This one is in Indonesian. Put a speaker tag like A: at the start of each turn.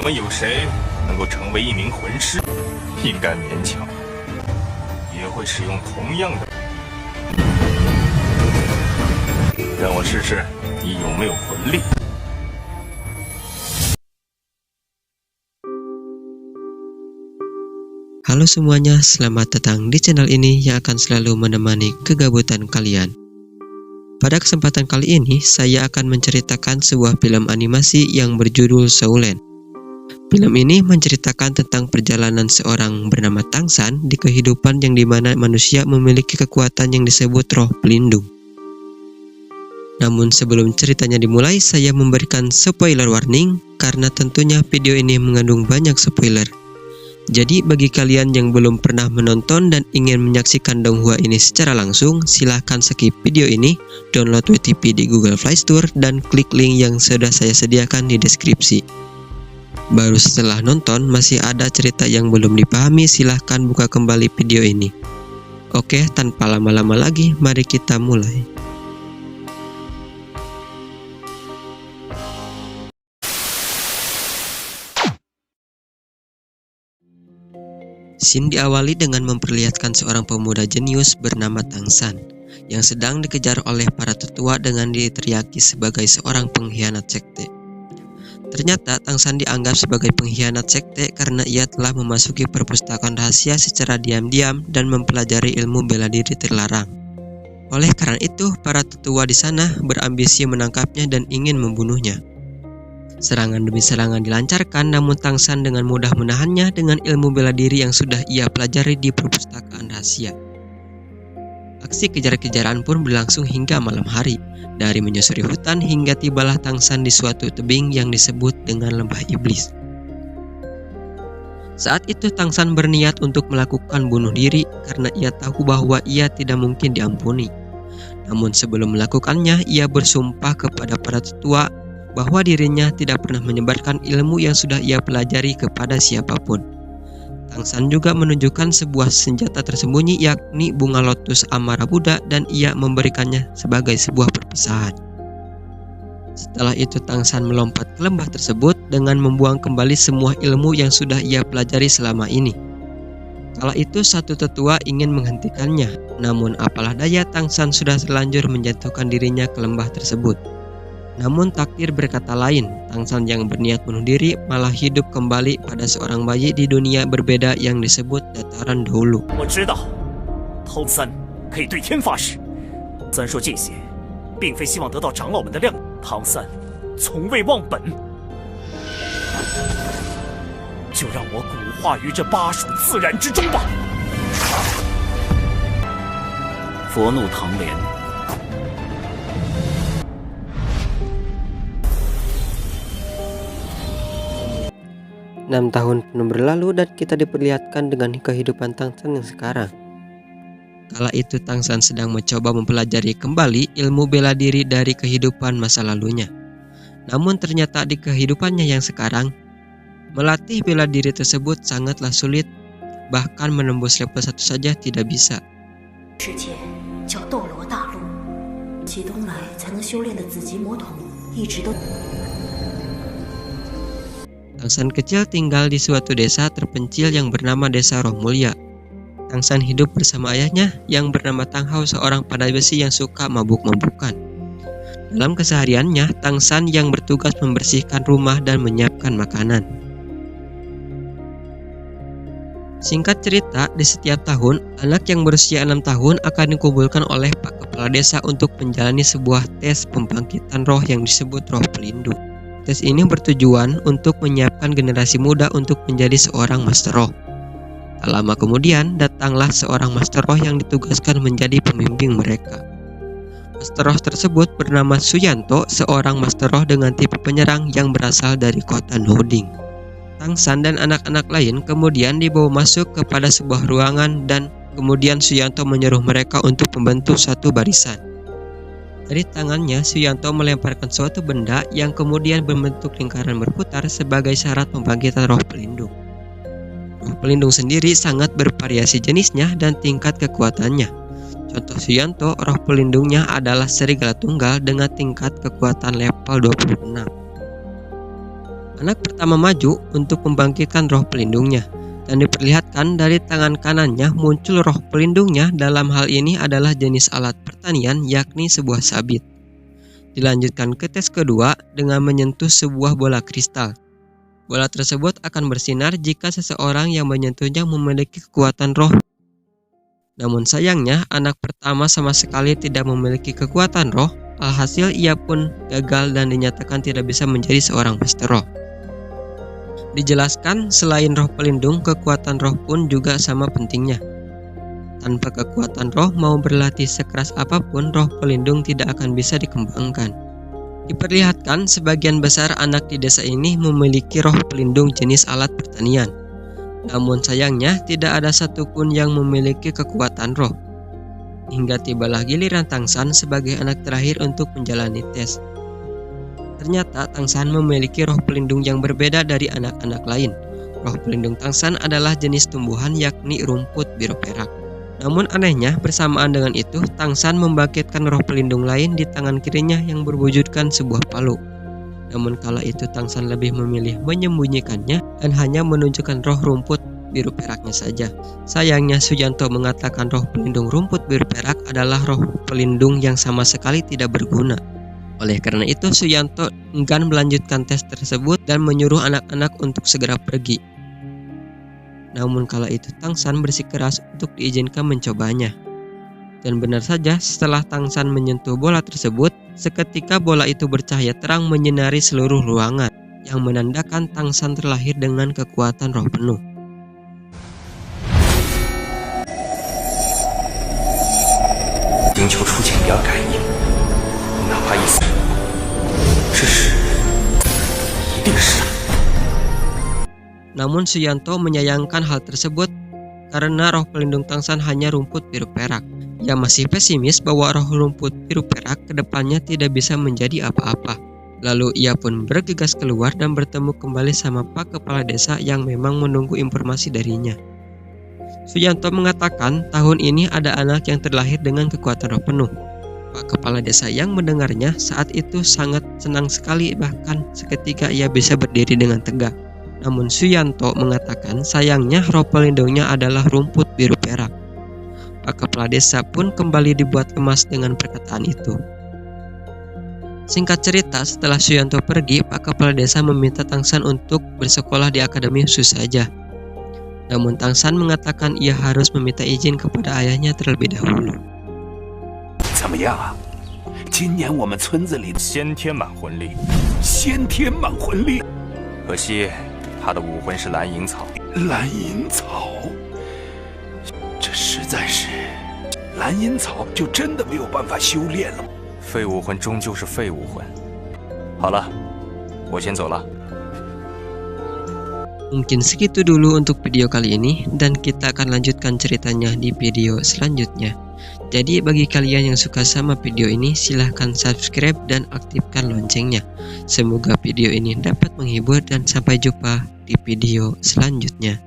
A: 们有谁能够成为一名魂师？应该勉强，也会使用同样的。让我试试你有没有魂力。
B: Halo semuanya, selamat datang di channel ini yang akan selalu menemani kegabutan kalian. Pada kesempatan kali ini, saya akan menceritakan sebuah film animasi yang berjudul Soulen. Film ini menceritakan tentang perjalanan seorang bernama Tangsan di kehidupan yang dimana manusia memiliki kekuatan yang disebut roh pelindung. Namun sebelum ceritanya dimulai, saya memberikan spoiler warning karena tentunya video ini mengandung banyak spoiler. Jadi bagi kalian yang belum pernah menonton dan ingin menyaksikan Donghua ini secara langsung, silahkan skip video ini, download WTP di Google Play Store, dan klik link yang sudah saya sediakan di deskripsi. Baru setelah nonton masih ada cerita yang belum dipahami, silahkan buka kembali video ini. Oke, tanpa lama-lama lagi, mari kita mulai. Scene diawali dengan memperlihatkan seorang pemuda jenius bernama Tangsan yang sedang dikejar oleh para tetua dengan diteriaki sebagai seorang pengkhianat sekte. Ternyata Tangsan dianggap sebagai pengkhianat sekte karena ia telah memasuki perpustakaan rahasia secara diam-diam dan mempelajari ilmu bela diri terlarang. Oleh karena itu, para tetua di sana berambisi menangkapnya dan ingin membunuhnya. Serangan demi serangan dilancarkan, namun Tangsan dengan mudah menahannya dengan ilmu bela diri yang sudah ia pelajari di perpustakaan rahasia. Aksi kejar-kejaran pun berlangsung hingga malam hari, dari menyusuri hutan hingga tibalah Tangsan di suatu tebing yang disebut dengan Lembah Iblis. Saat itu Tangsan berniat untuk melakukan bunuh diri karena ia tahu bahwa ia tidak mungkin diampuni. Namun sebelum melakukannya, ia bersumpah kepada para tetua bahwa dirinya tidak pernah menyebarkan ilmu yang sudah ia pelajari kepada siapapun. Tangsan juga menunjukkan sebuah senjata tersembunyi, yakni bunga lotus Amara Buddha, dan ia memberikannya sebagai sebuah perpisahan. Setelah itu Tangsan melompat ke lembah tersebut dengan membuang kembali semua ilmu yang sudah ia pelajari selama ini. Kala itu satu tetua ingin menghentikannya, namun apalah daya, Tangsan sudah terlanjur menjatuhkan dirinya ke lembah tersebut. Namun takdir berkata lain, Tangsan yang berniat bunuh diri malah hidup kembali pada seorang bayi di dunia berbeda yang disebut dataran dahulu.
C: 佛怒唐莲。
B: 6 tahun penuh berlalu dan kita diperlihatkan dengan kehidupan Tangsan yang sekarang. Kala itu Tangsan sedang mencoba mempelajari kembali ilmu bela diri dari kehidupan masa lalunya. Namun ternyata di kehidupannya yang sekarang, melatih bela diri tersebut sangatlah sulit, bahkan menembus level 1 saja tidak bisa. Tangsan kecil tinggal di suatu desa terpencil yang bernama Desa Roh Mulia. Tangsan hidup bersama ayahnya yang bernama Tang Hao, seorang pandai besi yang suka mabuk-mabukan. Dalam kesehariannya, Tangsan yang bertugas membersihkan rumah dan menyiapkan makanan. Singkat cerita, di setiap tahun, anak yang berusia 6 tahun akan dikumpulkan oleh Pak Kepala Desa untuk menjalani sebuah tes pembangkitan roh yang disebut roh pelindung. Tes ini bertujuan untuk menyiapkan generasi muda untuk menjadi seorang master roh. Tak lama kemudian, datanglah seorang master roh yang ditugaskan menjadi pembimbing mereka. Master roh tersebut bernama Suyanto, seorang master roh dengan tipe penyerang yang berasal dari kota Noding. Tangsan dan anak-anak lain kemudian dibawa masuk kepada sebuah ruangan dan kemudian Suyanto menyuruh mereka untuk membentuk satu barisan. Dari tangannya, Suyanto melemparkan suatu benda yang kemudian berbentuk lingkaran berputar sebagai syarat pembangkitan roh pelindung. Roh pelindung sendiri sangat bervariasi jenisnya dan tingkat kekuatannya. Contoh Suyanto, roh pelindungnya adalah Serigala Tunggal dengan tingkat kekuatan level 26. Anak pertama maju untuk membangkitkan roh pelindungnya, dan diperlihatkan dari tangan kanannya muncul roh pelindungnya. Dalam hal ini adalah jenis alat pertanian, yakni sebuah sabit. Dilanjutkan ke tes kedua dengan menyentuh sebuah bola kristal. Bola tersebut akan bersinar jika seseorang yang menyentuhnya memiliki kekuatan roh. Namun sayangnya, anak pertama sama sekali tidak memiliki kekuatan roh. Alhasil ia pun gagal dan dinyatakan tidak bisa menjadi seorang master roh. Dijelaskan selain roh pelindung, kekuatan roh pun juga sama pentingnya. Tanpa kekuatan roh, mau berlatih sekeras apapun, roh pelindung tidak akan bisa dikembangkan. Diperlihatkan sebagian besar anak di desa ini memiliki roh pelindung jenis alat pertanian. Namun sayangnya tidak ada satupun yang memiliki kekuatan roh. Hingga tibalah giliran Tangsan sebagai anak terakhir untuk menjalani tes. Ternyata Tangsan memiliki roh pelindung yang berbeda dari anak-anak lain. Roh pelindung Tangsan adalah jenis tumbuhan, yakni rumput biru perak. Namun anehnya, bersamaan dengan itu, Tangsan membangkitkan roh pelindung lain di tangan kirinya yang berwujudkan sebuah palu. Namun kala itu Tangsan lebih memilih menyembunyikannya dan hanya menunjukkan roh rumput biru peraknya saja. Sayangnya Suyanto mengatakan roh pelindung rumput biru perak adalah roh pelindung yang sama sekali tidak berguna. Oleh karena itu Suyanto enggan melanjutkan tes tersebut dan menyuruh anak-anak untuk segera pergi. Namun kala itu Tangsan bersikeras untuk diizinkan mencobanya. Dan benar saja, setelah Tangsan menyentuh bola tersebut, seketika bola itu bercahaya terang menyinari seluruh ruangan, yang menandakan Tangsan terlahir dengan kekuatan roh penuh. Namun Suyanto menyayangkan hal tersebut karena roh pelindung Tangsan hanya rumput biru perak. Ia masih pesimis bahwa roh rumput biru perak kedepannya tidak bisa menjadi apa-apa. Lalu ia pun bergegas keluar dan bertemu kembali sama Pak Kepala Desa yang memang menunggu informasi darinya. Suyanto mengatakan tahun ini ada anak yang terlahir dengan kekuatan roh penuh. Pak Kepala Desa yang mendengarnya saat itu sangat senang sekali, bahkan seketika ia bisa berdiri dengan tegak. Namun Suyanto mengatakan sayangnya roh pelindungnya adalah rumput biru perak. Pak Kepala Desa pun kembali dibuat lemas dengan perkataan itu. Singkat cerita, setelah Suyanto pergi, Pak Kepala Desa meminta Tangsan untuk bersekolah di akademi khusus saja. Namun Tangsan mengatakan ia harus meminta izin kepada ayahnya terlebih dahulu.
D: 怎么样啊？今年我们村子里
A: 先天满魂力，
D: 先天满魂力，
A: 可惜他的武魂是蓝银草。
D: 蓝银草，这实在是，蓝银草就真的没有办法修炼了。
A: 废武魂终究是废武魂。好了，我先走了。
B: Mungkin segitu dulu untuk video kali ini, dan kita akan lanjutkan ceritanya di video selanjutnya. Jadi bagi kalian yang suka sama video ini, silahkan subscribe dan aktifkan loncengnya. Semoga video ini dapat menghibur dan sampai jumpa di video selanjutnya.